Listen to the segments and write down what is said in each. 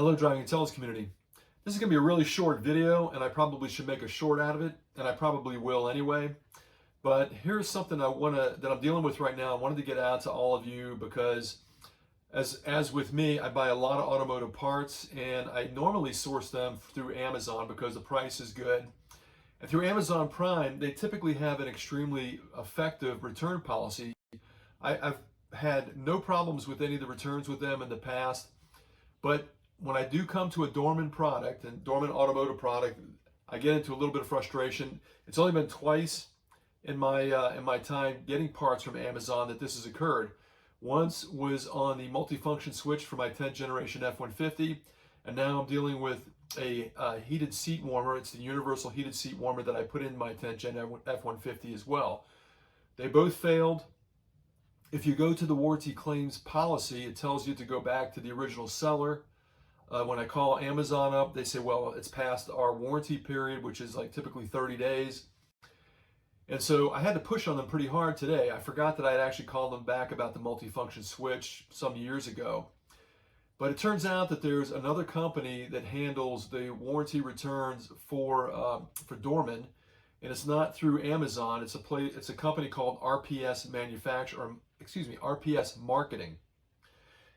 Hello, Driving Intelligence community. This is going to be a really short video, and I probably should make a short out of it, and I probably will anyway. But here's something that I'm dealing with right now. I wanted to get out to all of you because, as with me, I buy a lot of automotive parts, and I normally source them through Amazon because the price is good. And through Amazon Prime, they typically have an extremely effective return policy. I've had no problems with any of the returns with them in the past, but when I do come to a Dorman product and Dorman automotive product, I get into a little bit of frustration. It's only been twice in my time getting parts from Amazon that this has occurred. Once was on the multifunction switch for my 10th generation F-150, and now I'm dealing with a heated seat warmer. It's the universal heated seat warmer that I put in my 10th gen F-150 as well. They both failed. If you go to the warranty claims policy, it tells you to go back to the original seller. When I call Amazon up, they say, well, it's past our warranty period, which is like typically 30 days. And so I had to push on them pretty hard today. I forgot that I had actually called them back about the multifunction switch some years ago. But it turns out that there's another company that handles the warranty returns for Dorman, and it's not through Amazon. It's a company called RPS RPS Marketing.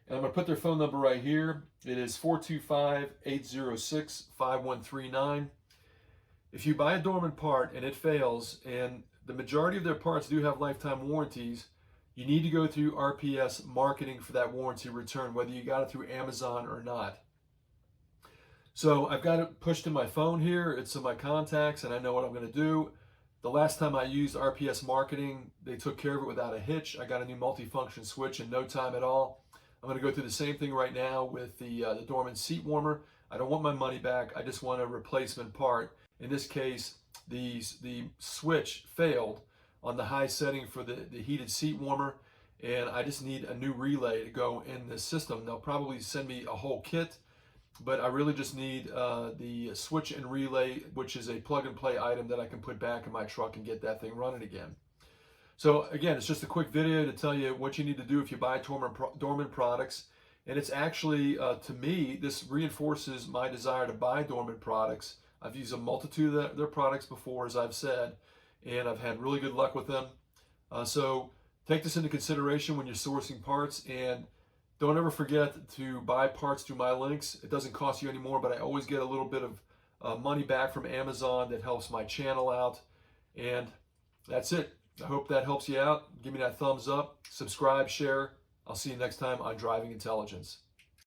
And I'm going to put their phone number right here. It is 425-806-5139. If you buy a Dorman part and it fails, and the majority of their parts do have lifetime warranties, you need to go through RPS Marketing for that warranty return, whether you got it through Amazon or not. So I've got it pushed to my phone here. It's in my contacts, and I know what I'm going to do. The last time I used RPS Marketing, they took care of it without a hitch. I got a new multifunction switch in no time at all. I'm going to go through the same thing right now with the Dorman seat warmer. I don't want my money back. I just want a replacement part. In this case, the switch failed on the high setting for the heated seat warmer, and I just need a new relay to go in the system. They'll probably send me a whole kit, but I really just need the switch and relay, which is a plug-and-play item that I can put back in my truck and get that thing running again. So again, it's just a quick video to tell you what you need to do if you buy Dorman products. And it's actually, to me, this reinforces my desire to buy Dorman products. I've used a multitude of their products before, as I've said, and I've had really good luck with them. So take this into consideration when you're sourcing parts, and don't ever forget to buy parts through my links. It doesn't cost you any more, but I always get a little bit of money back from Amazon that helps my channel out. And that's it. I hope that helps you out. Give me that thumbs up, subscribe, share. I'll see you next time on Driving Intelligence.